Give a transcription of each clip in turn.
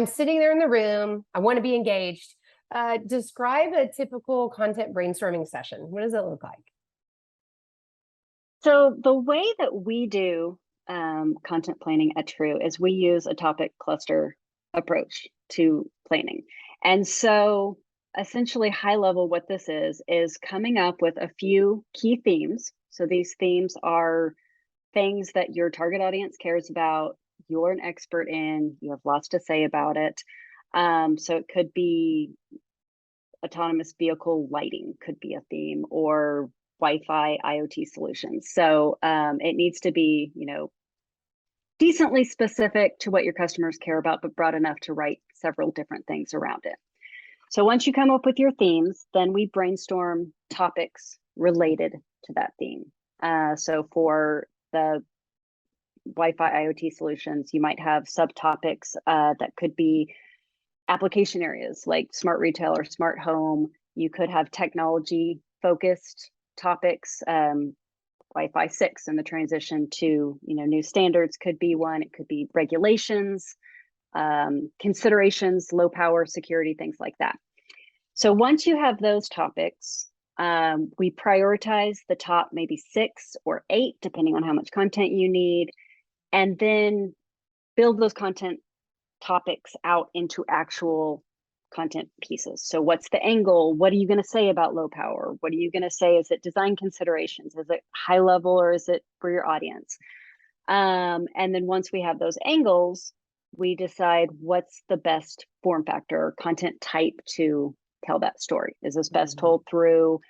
I'm sitting there in the room. I want to be engaged. Describe a typical content brainstorming session. What does it look like? So the way that we do content planning at TREW is we use a topic cluster approach to planning. And so essentially high level, what this is coming up with a few key themes. So these themes are things that your target audience cares about, you're an expert in, you have lots to say about it. So it could be autonomous vehicle lighting could be a theme, or Wi-Fi IoT solutions. So it needs to be, decently specific to what your customers care about, but broad enough to write several different things around it. So once you come up with your themes, then we brainstorm topics related to that theme. So for the Wi-Fi IoT solutions, you might have subtopics that could be application areas like smart retail or smart home. You could have technology focused topics. Wi-Fi 6 and the transition to new standards could be one. It could be regulations, considerations, low power security, things like that. So once you have those topics, we prioritize the top maybe 6 or 8, depending on how much content you need, and then build those content topics out into actual content pieces. So what's the angle? What are you going to say about low power? What are you going to say? Is it design considerations? Is it high level, or is it for your audience? And then once we have those angles, we decide what's the best form factor or content type to tell that story. Is this best told through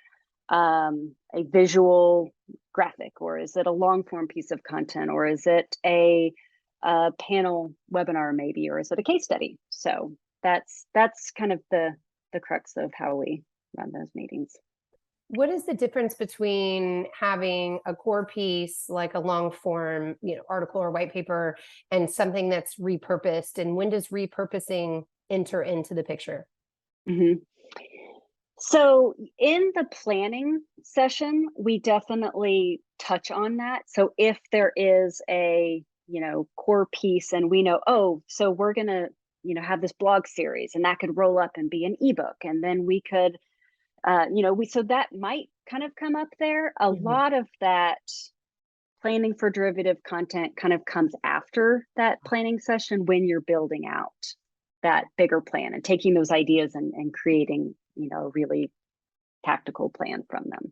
a visual graphic, or is it a long form piece of content, or is it a panel webinar maybe, or is it a case study? So that's kind of the crux of how we run those meetings. What is the difference between having a core piece like a long form, article or white paper, and something that's repurposed? And when does repurposing enter into the picture? Mm-hmm. So in the planning session, we definitely touch on that. So if there is a core piece and we know, oh, so we're going to have this blog series, and that could roll up and be an ebook, and then we could so that might kind of come up there. A lot of that planning for derivative content kind of comes after that planning session, when you're building out that bigger plan and taking those ideas and creating a really tactical plan from them.